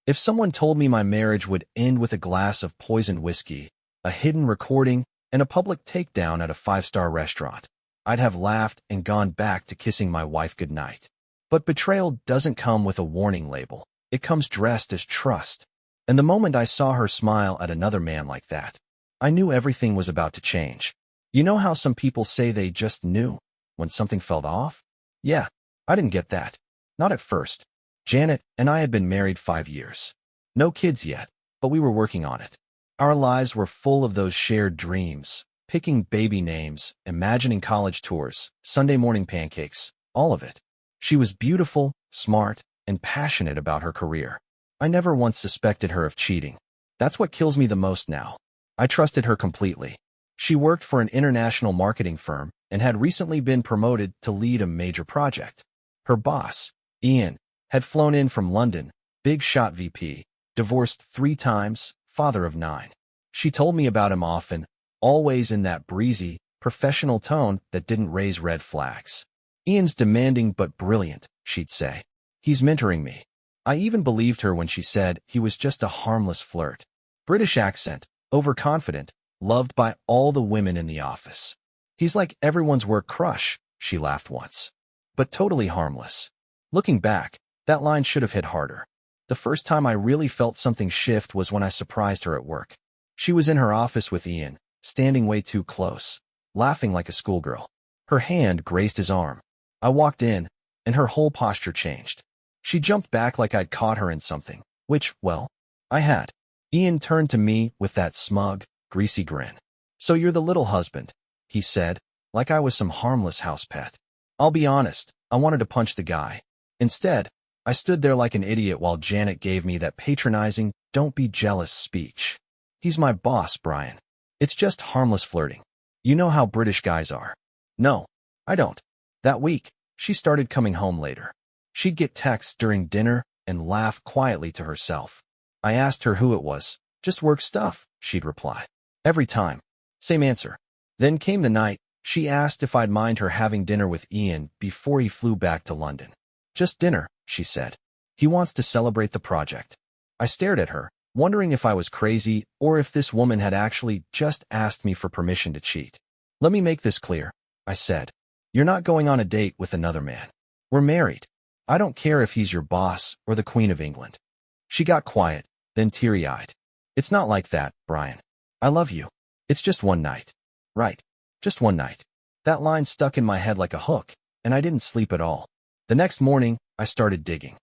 If someone told me my marriage would end with a glass of poisoned whiskey, a hidden recording, and a public takedown at a five-star restaurant, I'd have laughed and gone back to kissing my wife goodnight. But betrayal doesn't come with a warning label. It comes dressed as trust. And the moment I saw her smile at another man like that, I knew everything was about to change. You know how some people say they just knew when something felt off? Yeah, I didn't get that. Not at first. Janet and I had been married 5 years. No kids yet, but we were working on it. Our lives were full of those shared dreams, picking baby names, imagining college tours, Sunday morning pancakes, all of it. She was beautiful, smart, and passionate about her career. I never once suspected her of cheating. That's what kills me the most now. I trusted her completely. She worked for an international marketing firm and had recently been promoted to lead a major project. Her boss, Ian, had flown in from London, big shot VP, divorced 3 times, father of 9. She told me about him often, always in that breezy, professional tone that didn't raise red flags. Ian's demanding but brilliant, she'd say. He's mentoring me. I even believed her when she said he was just a harmless flirt. British accent, overconfident, loved by all the women in the office. He's like everyone's work crush, she laughed once. But totally harmless. Looking back, that line should have hit harder. The first time I really felt something shift was when I surprised her at work. She was in her office with Ian, standing way too close, laughing like a schoolgirl. Her hand grazed his arm. I walked in, and her whole posture changed. She jumped back like I'd caught her in something, which, well, I had. Ian turned to me with that smug, greasy grin. "So you're the little husband," he said, like I was some harmless house pet. I'll be honest, I wanted to punch the guy. Instead, I stood there like an idiot while Janet gave me that patronizing, "don't be jealous" speech. He's my boss, Brian. It's just harmless flirting. You know how British guys are. No, I don't. That week, she started coming home later. She'd get texts during dinner and laugh quietly to herself. I asked her who it was. "Just work stuff," she'd reply. Every time. Same answer. Then came the night. She asked if I'd mind her having dinner with Ian before he flew back to London. "Just dinner," she said. "He wants to celebrate the project." I stared at her, wondering if I was crazy or if this woman had actually just asked me for permission to cheat. "Let me make this clear," I said. "You're not going on a date with another man. We're married. I don't care if he's your boss or the Queen of England." She got quiet, then teary-eyed. "It's not like that, Brian. I love you. It's just one night." Right. Just one night. That line stuck in my head like a hook, and I didn't sleep at all. The next morning, I started digging.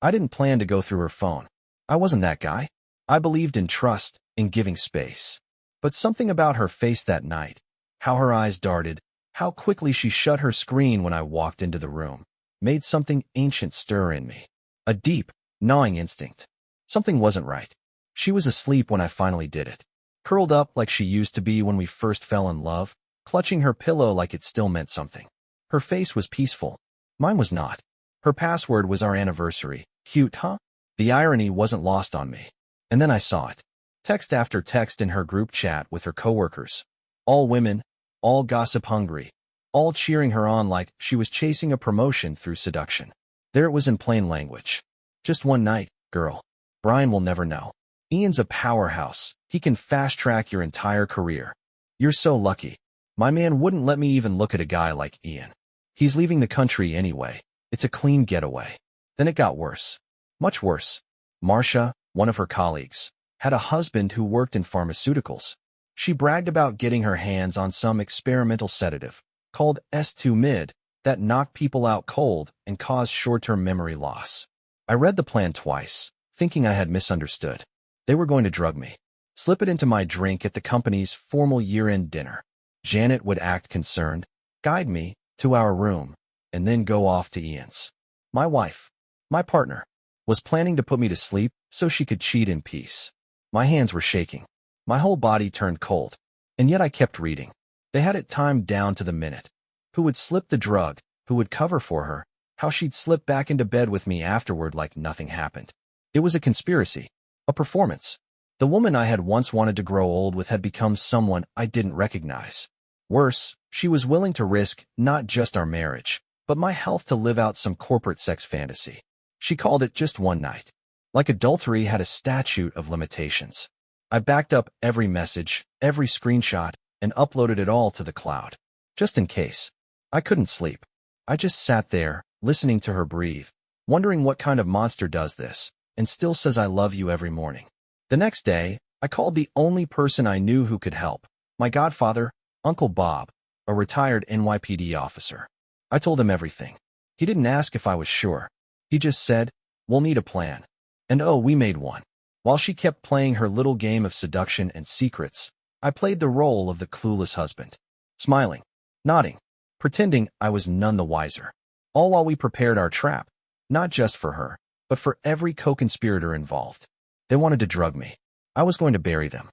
I didn't plan to go through her phone. I wasn't that guy. I believed in trust, in giving space. But something about her face that night, how her eyes darted, how quickly she shut her screen when I walked into the room, made something ancient stir in me. A deep, gnawing instinct. Something wasn't right. She was asleep when I finally did it. Curled up like she used to be when we first fell in love, clutching her pillow like it still meant something. Her face was peaceful. Mine was not. Her password was our anniversary. Cute, huh? The irony wasn't lost on me. And then I saw it. Text after text in her group chat with her coworkers. All women, all gossip hungry, all cheering her on like she was chasing a promotion through seduction. There it was in plain language. "Just one night, girl. Brian will never know. Ian's a powerhouse. He can fast-track your entire career. You're so lucky. My man wouldn't let me even look at a guy like Ian. He's leaving the country anyway. It's a clean getaway." Then it got worse. Much worse. Marcia, one of her colleagues, had a husband who worked in pharmaceuticals. She bragged about getting her hands on some experimental sedative, called S2-mid, that knocked people out cold and caused short-term memory loss. I read the plan twice, thinking I had misunderstood. They were going to drug me, slip it into my drink at the company's formal year-end dinner. Janet would act concerned, guide me to our room, and then go off to Ian's. My wife, my partner, was planning to put me to sleep so she could cheat in peace. My hands were shaking. My whole body turned cold. And yet I kept reading. They had it timed down to the minute. Who would slip the drug, who would cover for her, how she'd slip back into bed with me afterward like nothing happened. It was a conspiracy, a performance. The woman I had once wanted to grow old with had become someone I didn't recognize. Worse, she was willing to risk not just our marriage, but my health to live out some corporate sex fantasy. She called it just one night. Like adultery had a statute of limitations. I backed up every message, every screenshot, and uploaded it all to the cloud. Just in case. I couldn't sleep. I just sat there, listening to her breathe, wondering what kind of monster does this, and still says I love you every morning. The next day, I called the only person I knew who could help, my godfather, Uncle Bob, a retired NYPD officer. I told him everything. He didn't ask if I was sure. He just said, "We'll need a plan." And oh, we made one. While she kept playing her little game of seduction and secrets, I played the role of the clueless husband, smiling, nodding, pretending I was none the wiser. All while we prepared our trap, not just for her, but for every co-conspirator involved. They wanted to drug me. I was going to bury them.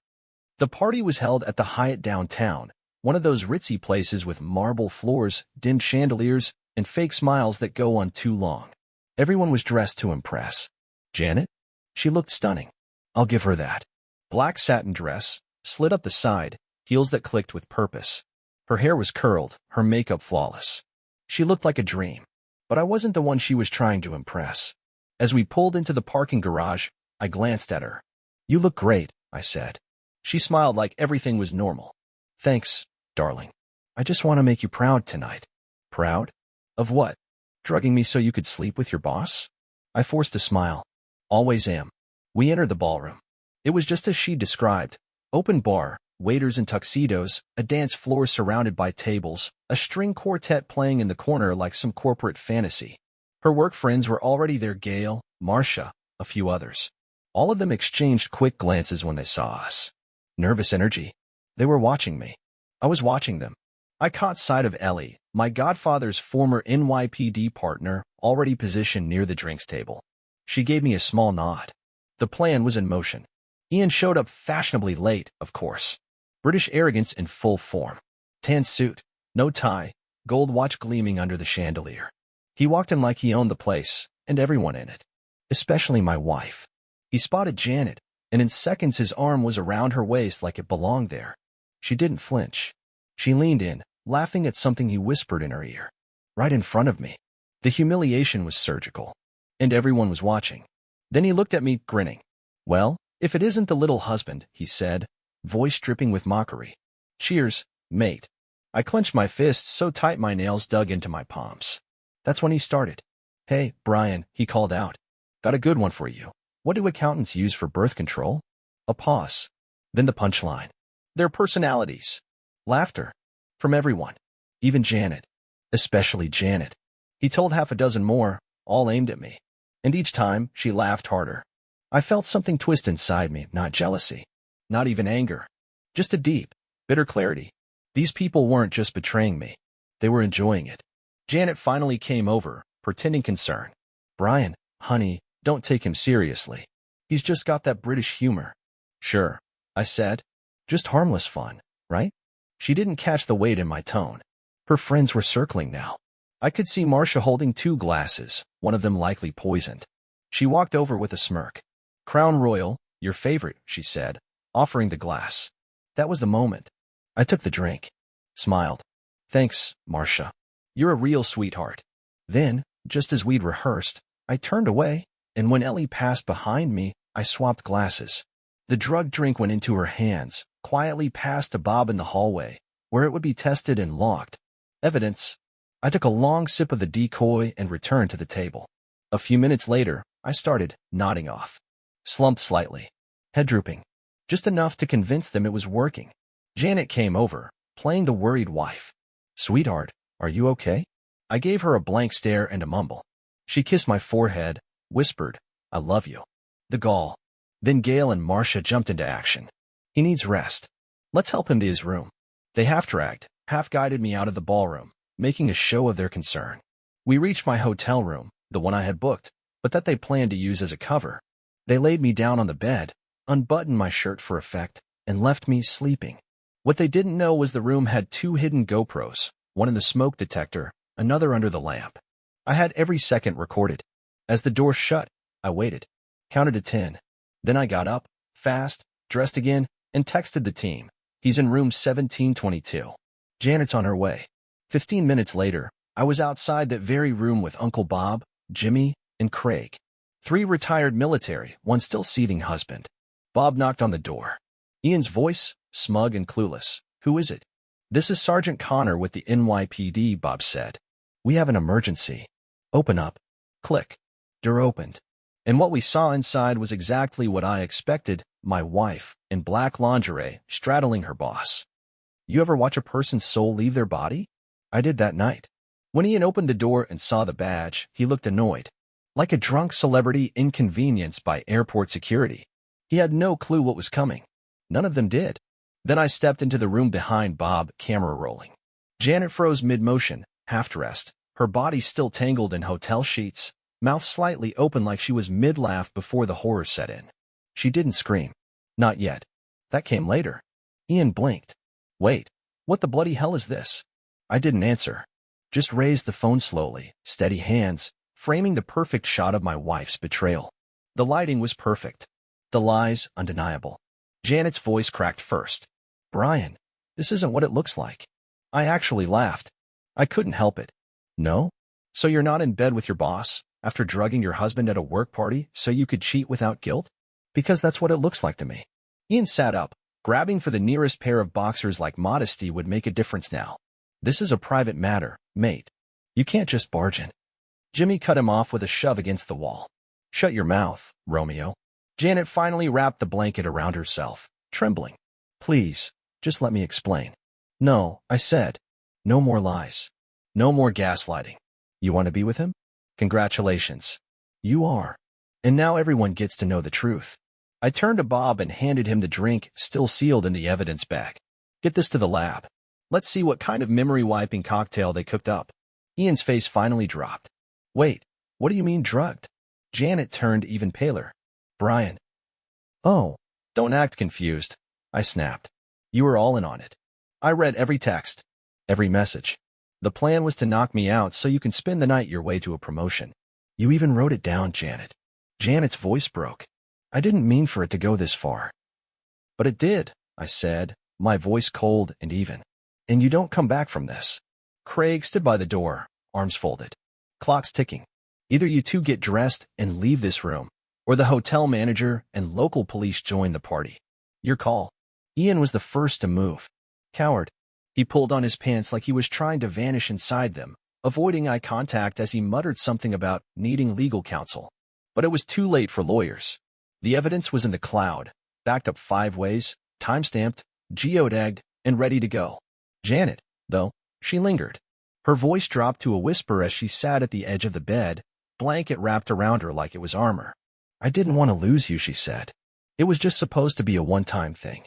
The party was held at the Hyatt downtown, one of those ritzy places with marble floors, dimmed chandeliers, and fake smiles that go on too long. Everyone was dressed to impress. Janet? She looked stunning. I'll give her that. Black satin dress, slid up the side, heels that clicked with purpose. Her hair was curled, her makeup flawless. She looked like a dream, but I wasn't the one she was trying to impress. As we pulled into the parking garage, I glanced at her. "You look great," I said. She smiled like everything was normal. "Thanks, darling. I just want to make you proud tonight." "Proud? Of what? Drugging me so you could sleep with your boss?" I forced a smile. "Always am." We entered the ballroom. It was just as she described. Open bar, waiters in tuxedos, a dance floor surrounded by tables, a string quartet playing in the corner like some corporate fantasy. Her work friends were already there: Gail, Marcia, a few others. All of them exchanged quick glances when they saw us. Nervous energy. They were watching me. I was watching them. I caught sight of Ellie, my godfather's former NYPD partner, already positioned near the drinks table. She gave me a small nod. The plan was in motion. Ian showed up fashionably late, of course. British arrogance in full form. Tan suit, no tie, gold watch gleaming under the chandelier. He walked in like he owned the place, and everyone in it. Especially my wife. He spotted Janet, and in seconds his arm was around her waist like it belonged there. She didn't flinch. She leaned in, laughing at something he whispered in her ear. Right in front of me. The humiliation was surgical. And everyone was watching. Then he looked at me, grinning. "Well, if it isn't the little husband," he said, voice dripping with mockery. "Cheers, mate." I clenched my fists so tight my nails dug into my palms. That's when he started. "Hey, Brian," he called out. "Got a good one for you. What do accountants use for birth control?" A pause. Then the punchline. Their personalities. Laughter. From everyone. Even Janet. Especially Janet. He told half a dozen more, all aimed at me. And each time, she laughed harder. I felt something twist inside me, not jealousy. Not even anger. Just a deep, bitter clarity. These people weren't just betraying me. They were enjoying it. Janet finally came over, pretending concern. "Brian, honey, don't take him seriously. He's just got that British humor." "Sure," I said. "Just harmless fun, right?" She didn't catch the weight in my tone. Her friends were circling now. I could see Marcia holding 2 glasses, one of them likely poisoned. She walked over with a smirk. "Crown Royal, your favorite," she said, offering the glass. That was the moment. I took the drink. Smiled. "Thanks, Marcia. You're a real sweetheart." Then, just as we'd rehearsed, I turned away, and when Ellie passed behind me, I swapped glasses. The drug drink went into her hands, quietly passed to Bob in the hallway, where it would be tested and logged. Evidence. I took a long sip of the decoy and returned to the table. A few minutes later, I started nodding off. Slumped slightly. Head drooping. Just enough to convince them it was working. Janet came over, playing the worried wife. "Sweetheart, are you okay?" I gave her a blank stare and a mumble. She kissed my forehead, whispered, "I love you." The gall. Then Gail and Marcia jumped into action. "He needs rest. Let's help him to his room." They half-dragged, half-guided me out of the ballroom, making a show of their concern. We reached my hotel room, the one I had booked, but that they planned to use as a cover. They laid me down on the bed, unbuttoned my shirt for effect, and left me sleeping. What they didn't know was the room had 2 hidden GoPros, one in the smoke detector, another under the lamp. I had every second recorded. As the door shut, I waited, counted to 10. Then I got up, fast, dressed again, and texted the team. "He's in room 1722. Janet's on her way." 15 minutes later, I was outside that very room with Uncle Bob, Jimmy, and Craig. 3 retired military, 1 still seething husband. Bob knocked on the door. Ian's voice, smug and clueless. Who is it? This is Sergeant Connor with the NYPD, Bob said. We have an emergency. Open up. Click. Door opened. And what we saw inside was exactly what I expected, my wife, in black lingerie, straddling her boss. You ever watch a person's soul leave their body? I did that night. When Ian opened the door and saw the badge, he looked annoyed. Like a drunk celebrity inconvenienced by airport security. He had no clue what was coming. None of them did. Then I stepped into the room behind Bob, camera rolling. Janet froze mid-motion, half-dressed, her body still tangled in hotel sheets, mouth slightly open like she was mid-laugh before the horror set in. She didn't scream. Not yet. That came later. Ian blinked. Wait, what the bloody hell is this? I didn't answer. Just raised the phone slowly, steady hands, framing the perfect shot of my wife's betrayal. The lighting was perfect. The lies undeniable. Janet's voice cracked first. Brian, this isn't what it looks like. I actually laughed. I couldn't help it. No? So you're not in bed with your boss, after drugging your husband at a work party so you could cheat without guilt? Because that's what it looks like to me. Ian sat up, grabbing for the nearest pair of boxers like modesty would make a difference now. This is a private matter, mate. You can't just barge in. Jimmy cut him off with a shove against the wall. Shut your mouth, Romeo. Janet finally wrapped the blanket around herself, trembling. Please, just let me explain. No, I said. No more lies. No more gaslighting. You want to be with him? Congratulations. You are. And now everyone gets to know the truth. I turned to Bob and handed him the drink, still sealed in the evidence bag. Get this to the lab. Let's see what kind of memory-wiping cocktail they cooked up. Ian's face finally dropped. Wait, what do you mean drugged? Janet turned even paler. Brian. Oh, don't act confused, I snapped. You were all in on it. I read every text, every message. The plan was to knock me out so you can spend the night your way to a promotion. You even wrote it down, Janet. Janet's voice broke. I didn't mean for it to go this far. But it did, I said, my voice cold and even. And you don't come back from this. Craig stood by the door, arms folded. Clock's ticking. Either you two get dressed and leave this room, or the hotel manager and local police join the party. Your call. Ian was the first to move. Coward. He pulled on his pants like he was trying to vanish inside them, avoiding eye contact as he muttered something about needing legal counsel. But it was too late for lawyers. The evidence was in the cloud, backed up 5 ways, time-stamped, geotagged, and ready to go. Janet, though, she lingered. Her voice dropped to a whisper as she sat at the edge of the bed, blanket wrapped around her like it was armor. I didn't want to lose you, she said. It was just supposed to be a one-time thing.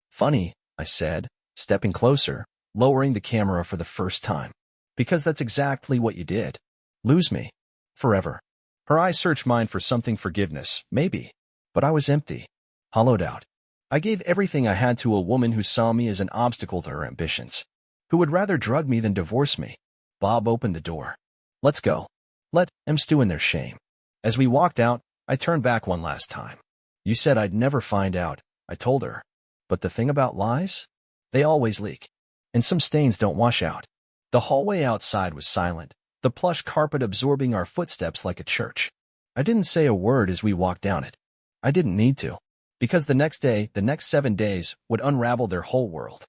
Funny, I said, stepping closer, lowering the camera for the first time. Because that's exactly what you did. Lose me. Forever. Her eyes searched mine for something forgiveness, maybe. But I was empty. Hollowed out. I gave everything I had to a woman who saw me as an obstacle to her ambitions. Who would rather drug me than divorce me. Bob opened the door. Let's go. Let them stew in their shame. As we walked out, I turned back one last time. You said I'd never find out, I told her. But the thing about lies? They always leak. And some stains don't wash out. The hallway outside was silent, the plush carpet absorbing our footsteps like a church. I didn't say a word as we walked down it. I didn't need to. Because the next day, the next 7 days, would unravel their whole world.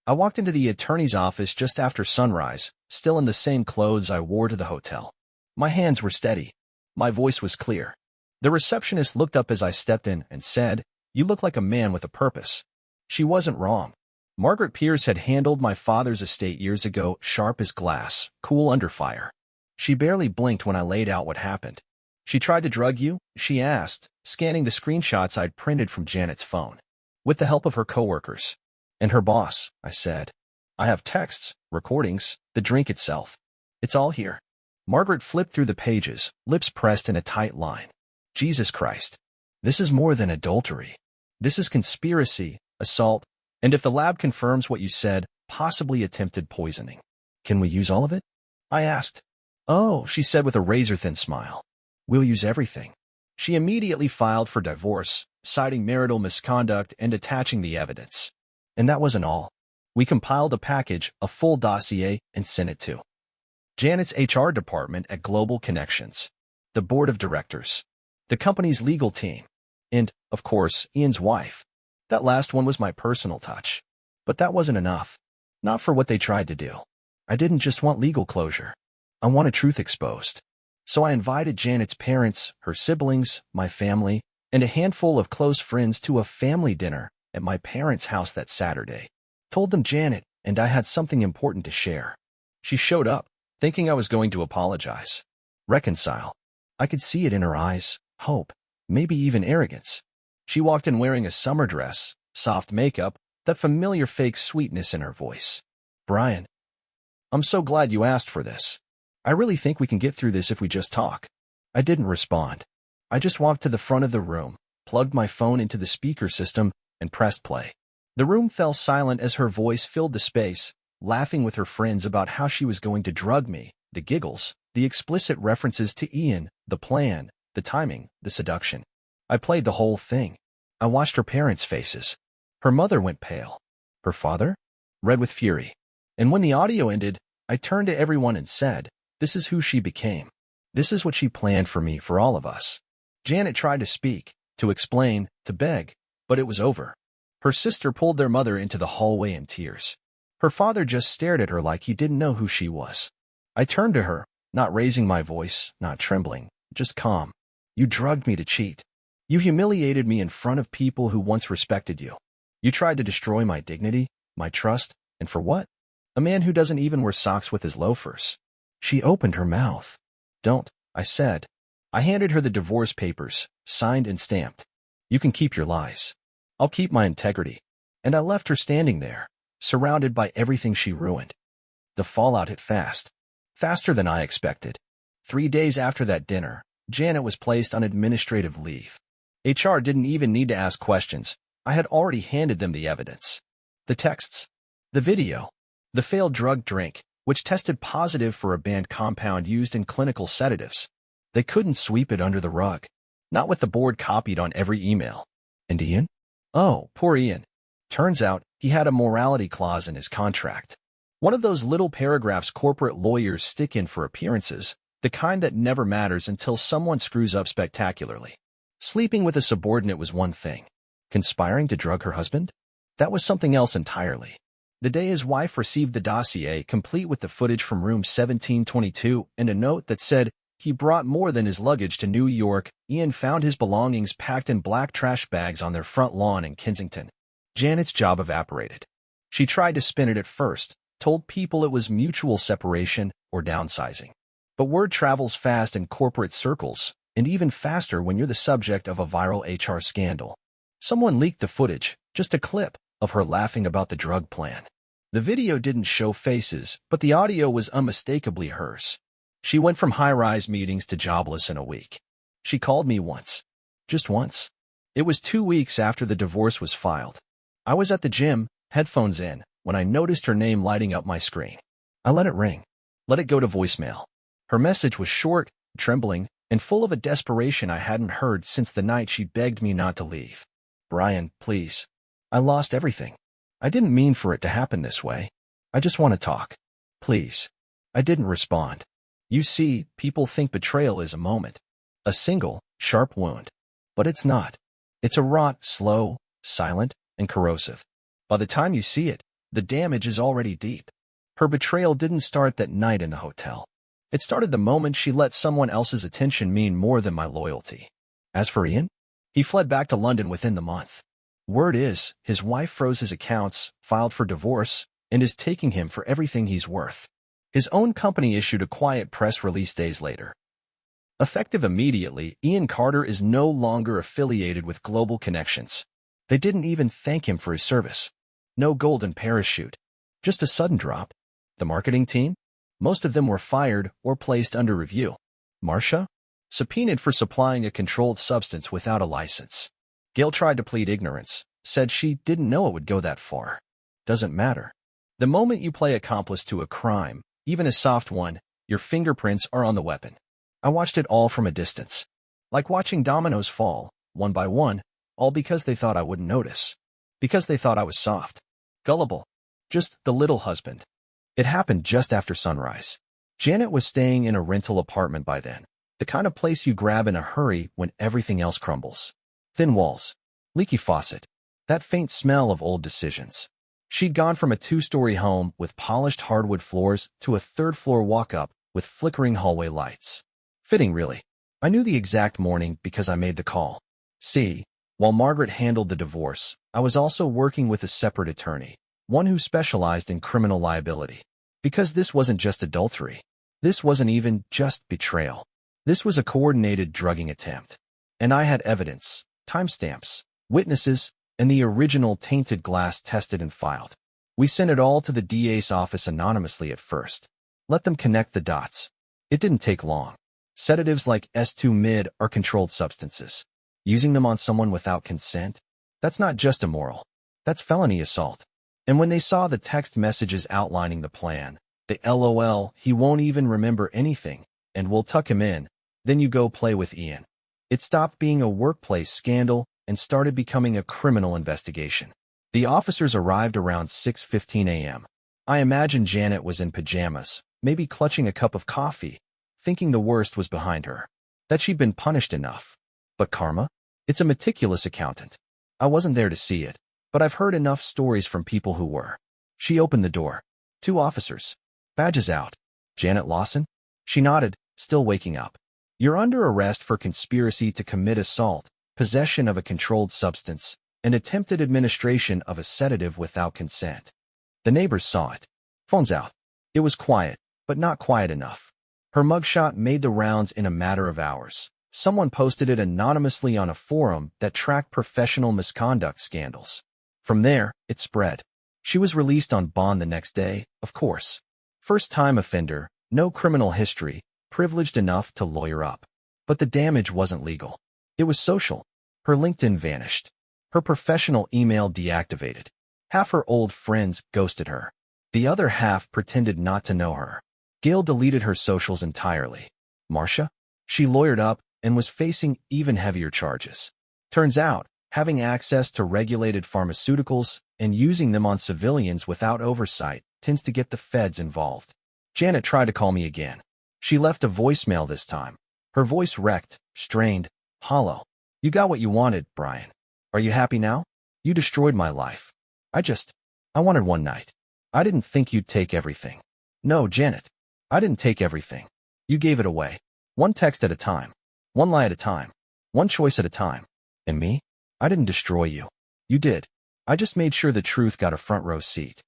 I walked into the attorney's office just after sunrise, still in the same clothes I wore to the hotel. My hands were steady. My voice was clear. The receptionist looked up as I stepped in and said, "You look like a man with a purpose." She wasn't wrong. Margaret Pierce had handled my father's estate years ago, sharp as glass, cool under fire. She barely blinked when I laid out what happened. She tried to drug you? She asked, scanning the screenshots I'd printed from Janet's phone. With the help of her coworkers. And her boss, I said. I have texts, recordings, the drink itself. It's all here. Margaret flipped through the pages, lips pressed in a tight line. Jesus Christ. This is more than adultery. This is conspiracy, assault, and if the lab confirms what you said, possibly attempted poisoning. Can we use all of it? I asked. Oh, she said with a razor-thin smile. We'll use everything. She immediately filed for divorce, citing marital misconduct and attaching the evidence. And that wasn't all. We compiled a package, a full dossier, and sent it to Janet's HR department at Global Connections, the board of directors. the company's legal team, and, of course, Ian's wife. That last one was my personal touch. But that wasn't enough. Not for what they tried to do. I didn't just want legal closure. I wanted truth exposed. So I invited Janet's parents, her siblings, my family, and a handful of close friends to a family dinner at my parents' house that Saturday. Told them Janet and I had something important to share. She showed up, thinking I was going to apologize. Reconcile. I could see it in her eyes, hope, maybe even arrogance. She walked in wearing a summer dress, soft makeup, that familiar fake sweetness in her voice. Brian, I'm so glad you asked for this. I really think we can get through this if we just talk. I didn't respond. I just walked to the front of the room, plugged my phone into the speaker system, and pressed play. The room fell silent as her voice filled the space, laughing with her friends about how she was going to drug me, the giggles, the explicit references to Ian, the plan, the timing, the seduction. I played the whole thing. I watched her parents' faces. Her mother went pale. Her father? Red with fury. And when the audio ended, I turned to everyone and said, this is who she became. This is what she planned for me, for all of us. Janet tried to speak, to explain, to beg, but it was over. Her sister pulled their mother into the hallway in tears. Her father just stared at her like he didn't know who she was. I turned to her, not raising my voice, not trembling, just calm. You drugged me to cheat. You humiliated me in front of people who once respected you. You tried to destroy my dignity, my trust, and for what? A man who doesn't even wear socks with his loafers. She opened her mouth. Don't, I said. I handed her the divorce papers, signed and stamped. You can keep your lies. I'll keep my integrity. And I left her standing there, surrounded by everything she ruined. The fallout hit fast. Faster than I expected. 3 days after that dinner, Janet was placed on administrative leave. HR didn't even need to ask questions. I had already handed them the evidence. The texts. The video. The failed drug drink, which tested positive for a banned compound used in clinical sedatives. They couldn't sweep it under the rug. Not with the board copied on every email. And Ian? Oh, poor Ian. Turns out he had a morality clause in his contract. One of those little paragraphs corporate lawyers stick in for appearances, the kind that never matters until someone screws up spectacularly. Sleeping with a subordinate was one thing. Conspiring to drug her husband? That was something else entirely. The day his wife received the dossier, complete with the footage from room 1722 and a note that said he brought more than his luggage to New York, Ian found his belongings packed in black trash bags on their front lawn in Kensington. Janet's job evaporated. She tried to spin it at first, told people it was mutual separation or downsizing. But word travels fast in corporate circles, and even faster when you're the subject of a viral HR scandal. Someone leaked the footage, just a clip, of her laughing about the drug plan. The video didn't show faces, but the audio was unmistakably hers. She went from high-rise meetings to jobless in a week. She called me once. Just once. It was 2 weeks after the divorce was filed. I was at the gym, headphones in, when I noticed her name lighting up my screen. I let it ring. Let it go to voicemail. Her message was short, trembling, and full of a desperation I hadn't heard since the night she begged me not to leave. Brian, please. I lost everything. I didn't mean for it to happen this way. I just want to talk. Please. I didn't respond. You see, people think betrayal is a moment. A single, sharp wound. But it's not. It's a rot, slow, silent, and corrosive. By the time you see it, the damage is already deep. Her betrayal didn't start that night in the hotel. It started the moment she let someone else's attention mean more than my loyalty. As for Ian, he fled back to London within the month. Word is, his wife froze his accounts, filed for divorce, and is taking him for everything he's worth. His own company issued a quiet press release days later. Effective immediately, Ian Carter is no longer affiliated with Global Connections. They didn't even thank him for his service. No golden parachute. Just a sudden drop. The marketing team? Most of them were fired or placed under review. Marcia? Subpoenaed for supplying a controlled substance without a license. Gail tried to plead ignorance, said she didn't know it would go that far. Doesn't matter. The moment you play accomplice to a crime, even a soft one, your fingerprints are on the weapon. I watched it all from a distance. Like watching dominoes fall, one by one, all because they thought I wouldn't notice. Because they thought I was soft. Gullible. Just the little husband. It happened just after sunrise. Janet was staying in a rental apartment by then. The kind of place you grab in a hurry when everything else crumbles. Thin walls. Leaky faucet. That faint smell of old decisions. She'd gone from a two-story home with polished hardwood floors to a third-floor walk-up with flickering hallway lights. Fitting, really. I knew the exact morning because I made the call. See, while Margaret handled the divorce, I was also working with a separate attorney, one who specialized in criminal liability. Because this wasn't just adultery. This wasn't even just betrayal. This was a coordinated drugging attempt. And I had evidence, timestamps, witnesses, and the original tainted glass tested and filed. We sent it all to the DA's office anonymously at first. Let them connect the dots. It didn't take long. Sedatives like S2-mid are controlled substances. Using them on someone without consent? That's not just immoral. That's felony assault. And when they saw the text messages outlining the plan, the LOL, he won't even remember anything, and we'll tuck him in, then you go play with Ian. It stopped being a workplace scandal and started becoming a criminal investigation. The officers arrived around 6:15 a.m. I imagine Janet was in pajamas, maybe clutching a cup of coffee, thinking the worst was behind her, that she'd been punished enough. But karma? It's a meticulous accountant. I wasn't there to see it, but I've heard enough stories from people who were. She opened the door. 2 officers. Badges out. Janet Lawson? She nodded, still waking up. You're under arrest for conspiracy to commit assault, possession of a controlled substance, and attempted administration of a sedative without consent. The neighbors saw it. Phone's out. It was quiet, but not quiet enough. Her mugshot made the rounds in a matter of hours. Someone posted it anonymously on a forum that tracked professional misconduct scandals. From there, it spread. She was released on bond the next day, of course. First-time offender, no criminal history, privileged enough to lawyer up. But the damage wasn't legal. It was social. Her LinkedIn vanished. Her professional email deactivated. Half her old friends ghosted her. The other half pretended not to know her. Gail deleted her socials entirely. Marcia? She lawyered up and was facing even heavier charges. Turns out, having access to regulated pharmaceuticals and using them on civilians without oversight tends to get the feds involved. Janet tried to call me again. She left a voicemail this time. Her voice wrecked, strained, hollow. You got what you wanted, Brian. Are you happy now? You destroyed my life. I wanted one night. I didn't think you'd take everything. No, Janet. I didn't take everything. You gave it away. One text at a time. One lie at a time. One choice at a time. And me? I didn't destroy you. You did. I just made sure the truth got a front row seat.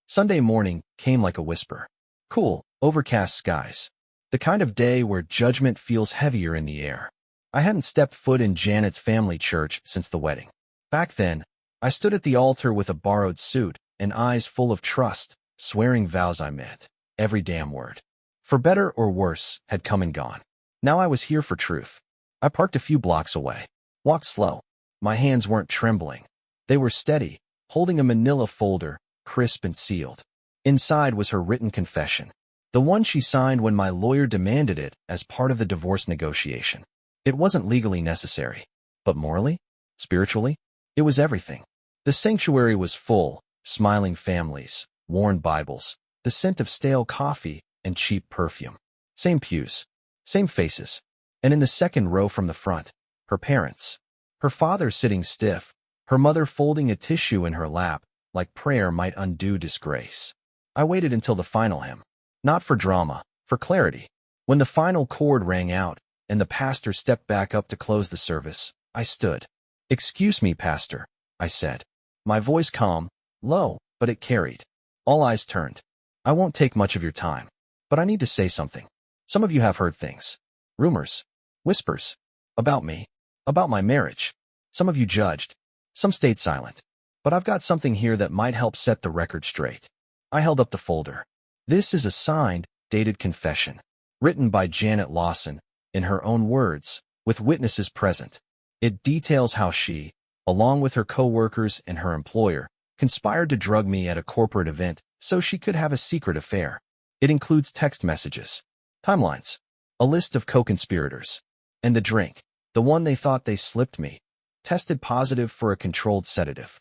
Sunday morning came like a whisper. Cool, overcast skies. The kind of day where judgment feels heavier in the air. I hadn't stepped foot in Janet's family church since the wedding. Back then, I stood at the altar with a borrowed suit and eyes full of trust, swearing vows I meant. Every damn word. For better or worse, had come and gone. Now I was here for truth. I parked a few blocks away. Walked slow. My hands weren't trembling. They were steady, holding a manila folder, crisp and sealed. Inside was her written confession. The one she signed when my lawyer demanded it as part of the divorce negotiation. It wasn't legally necessary. But morally? Spiritually? It was everything. The sanctuary was full, smiling families, worn Bibles, the scent of stale coffee and cheap perfume. Same pews. Same faces. And in the second row from the front, her parents. Her father sitting stiff, her mother folding a tissue in her lap, like prayer might undo disgrace. I waited until the final hymn. Not for drama, for clarity. When the final chord rang out, and the pastor stepped back up to close the service, I stood. "Excuse me, Pastor," I said. My voice calm, low, but it carried. All eyes turned. "I won't take much of your time, but I need to say something. Some of you have heard things. Rumors. Whispers. About me. About my marriage. Some of you judged. Some stayed silent. But I've got something here that might help set the record straight." I held up the folder. This is a signed, dated confession, written by Janet Lawson, in her own words, with witnesses present. It details how she, along with her co-workers and her employer, conspired to drug me at a corporate event so she could have a secret affair. It includes text messages, timelines, a list of co-conspirators, and the drink, the one they thought they slipped me, tested positive for a controlled sedative.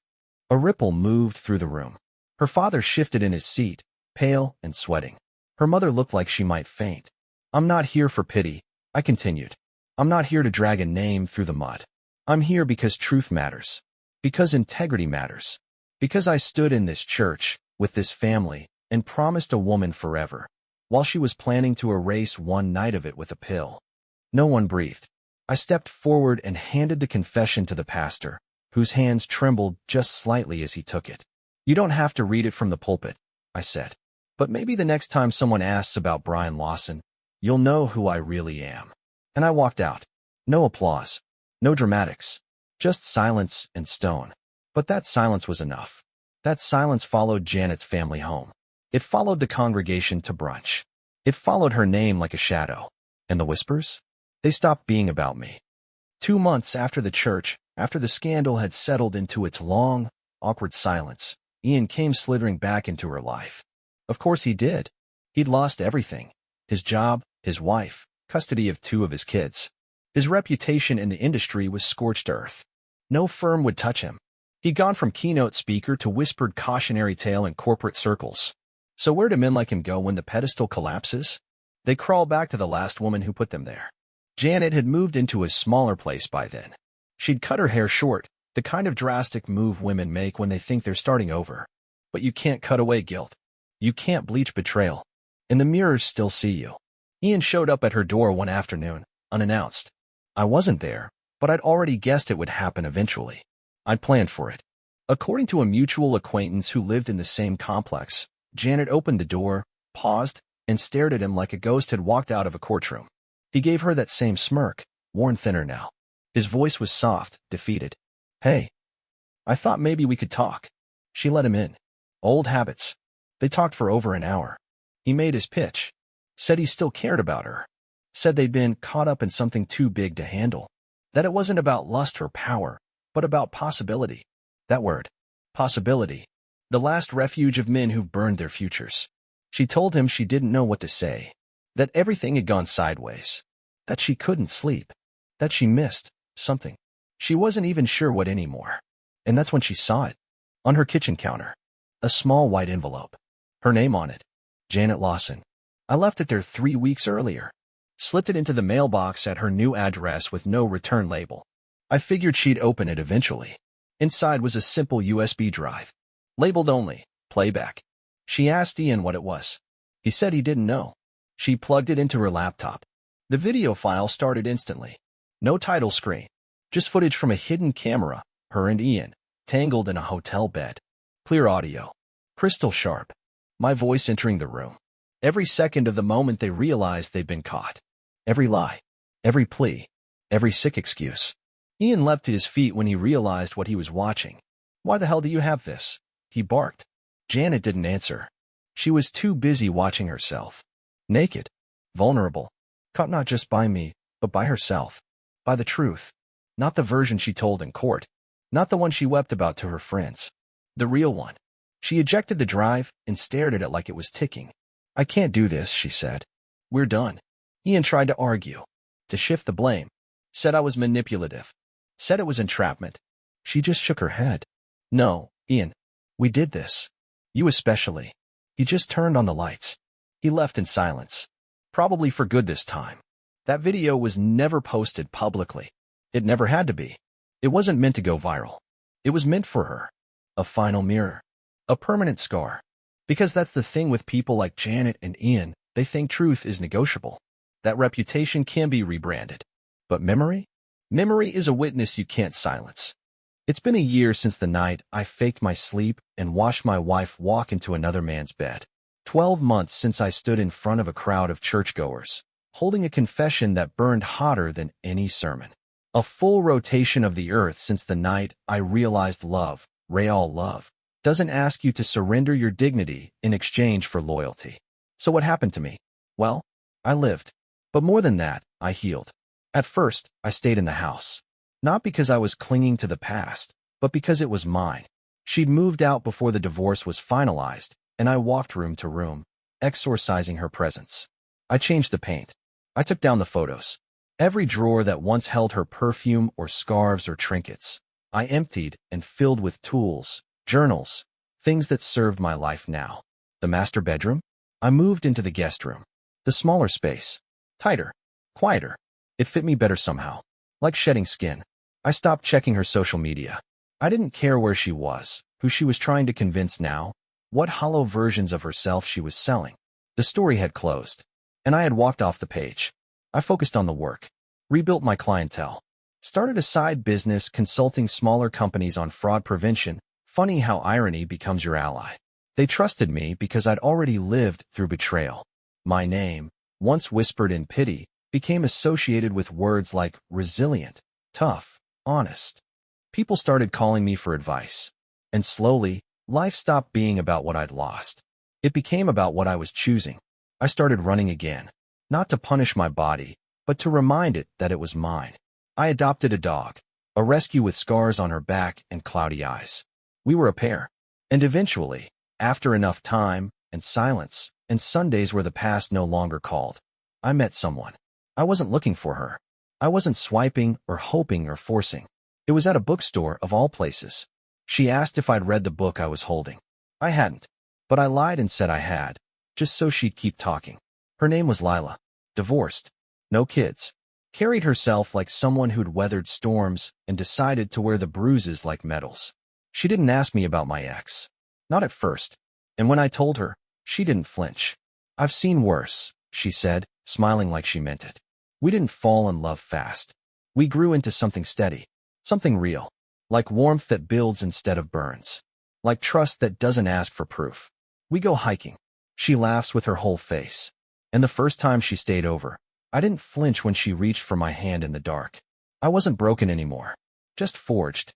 A ripple moved through the room. Her father shifted in his seat, pale and sweating. Her mother looked like she might faint. "I'm not here for pity. I continued. I'm not here to drag a name through the mud. I'm here because truth matters. Because integrity matters. Because I stood in this church, with this family, and promised a woman forever, while she was planning to erase one night of it with a pill. No one breathed. I stepped forward and handed the confession to the pastor, whose hands trembled just slightly as he took it. You don't have to read it from the pulpit, I said. But maybe the next time someone asks about Brian Lawson, you'll know who I really am. And I walked out. No applause. No dramatics. Just silence and stone. But that silence was enough. That silence followed Janet's family home. It followed the congregation to brunch. It followed her name like a shadow. And the whispers? They stopped being about me. 2 months after the church, after the scandal had settled into its long, awkward silence, Ian came slithering back into her life. Of course he did. He'd lost everything. His job, his wife, custody of 2 of his kids. His reputation in the industry was scorched earth. No firm would touch him. He'd gone from keynote speaker to whispered cautionary tale in corporate circles. So where do men like him go when the pedestal collapses? They crawl back to the last woman who put them there. Janet had moved into a smaller place by then. She'd cut her hair short, the kind of drastic move women make when they think they're starting over. But you can't cut away guilt. You can't bleach betrayal. And the mirrors still see you. Ian showed up at her door one afternoon, unannounced. I wasn't there, but I'd already guessed it would happen eventually. I'd planned for it. According to a mutual acquaintance who lived in the same complex, Janet opened the door, paused, and stared at him like a ghost had walked out of a courtroom. He gave her that same smirk, worn thinner now. His voice was soft, defeated. Hey. I thought maybe we could talk. She let him in. Old habits. They talked for over an hour. He made his pitch. Said he still cared about her. Said they'd been caught up in something too big to handle. That it wasn't about lust or power, but about possibility. That word. Possibility. The last refuge of men who've burned their futures. She told him she didn't know what to say. That everything had gone sideways. That she couldn't sleep. That she missed something. She wasn't even sure what anymore. And that's when she saw it. On her kitchen counter. A small white envelope. Her name on it. Janet Lawson. I left it there 3 weeks earlier. Slipped it into the mailbox at her new address with no return label. I figured she'd open it eventually. Inside was a simple USB drive. Labeled only, playback. She asked Ian what it was. He said he didn't know. She plugged it into her laptop. The video file started instantly. No title screen. Just footage from a hidden camera, her and Ian, tangled in a hotel bed. Clear audio. Crystal sharp. My voice entering the room. Every second of the moment they realized they'd been caught. Every lie. Every plea. Every sick excuse. Ian leapt to his feet when he realized what he was watching. Why the hell do you have this? He barked. Janet didn't answer. She was too busy watching herself. Naked. Vulnerable. Caught not just by me, but by herself. By the truth. Not the version she told in court. Not the one she wept about to her friends. The real one. She ejected the drive and stared at it like it was ticking. I can't do this, she said. We're done. Ian tried to argue. To shift the blame. Said I was manipulative. Said it was entrapment. She just shook her head. No, Ian. We did this. You especially. He just turned on the lights. He left in silence. Probably for good this time. That video was never posted publicly. It never had to be. It wasn't meant to go viral. It was meant for her. A final mirror. A permanent scar. Because that's the thing with people like Janet and Ian, they think truth is negotiable. That reputation can be rebranded. But memory? Memory is a witness you can't silence. It's been a year since the night I faked my sleep and watched my wife walk into another man's bed. 12 months since I stood in front of a crowd of churchgoers, holding a confession that burned hotter than any sermon. A full rotation of the earth since the night I realized love, real love, doesn't ask you to surrender your dignity in exchange for loyalty. So what happened to me? Well, I lived. But more than that, I healed. At first, I stayed in the house. Not because I was clinging to the past, but because it was mine. She'd moved out before the divorce was finalized, and I walked room to room, exorcising her presence. I changed the paint. I took down the photos. Every drawer that once held her perfume or scarves or trinkets, I emptied and filled with tools, journals, things that served my life now. The master bedroom? I moved into the guest room. The smaller space. Tighter. Quieter. It fit me better somehow. Like shedding skin. I stopped checking her social media. I didn't care where she was, who she was trying to convince now, what hollow versions of herself she was selling. The story had closed, and I had walked off the page. I focused on the work, rebuilt my clientele, started a side business consulting smaller companies on fraud prevention. Funny how irony becomes your ally. They trusted me because I'd already lived through betrayal. My name, once whispered in pity, became associated with words like resilient, tough, honest. People started calling me for advice. And slowly, life stopped being about what I'd lost. It became about what I was choosing. I started running again, not to punish my body, but to remind it that it was mine. I adopted a dog, a rescue with scars on her back and cloudy eyes. We were a pair. And eventually, after enough time and silence and Sundays where the past no longer called, I met someone. I wasn't looking for her. I wasn't swiping or hoping or forcing. It was at a bookstore of all places. She asked if I'd read the book I was holding. I hadn't, but I lied and said I had, just so she'd keep talking. Her name was Lila. Divorced. No kids. Carried herself like someone who'd weathered storms and decided to wear the bruises like medals. She didn't ask me about my ex. Not at first. And when I told her, she didn't flinch. I've seen worse, she said, smiling like she meant it. We didn't fall in love fast. We grew into something steady. Something real. Like warmth that builds instead of burns. Like trust that doesn't ask for proof. We go hiking. She laughs with her whole face. And the first time she stayed over, I didn't flinch when she reached for my hand in the dark. I wasn't broken anymore. Just forged.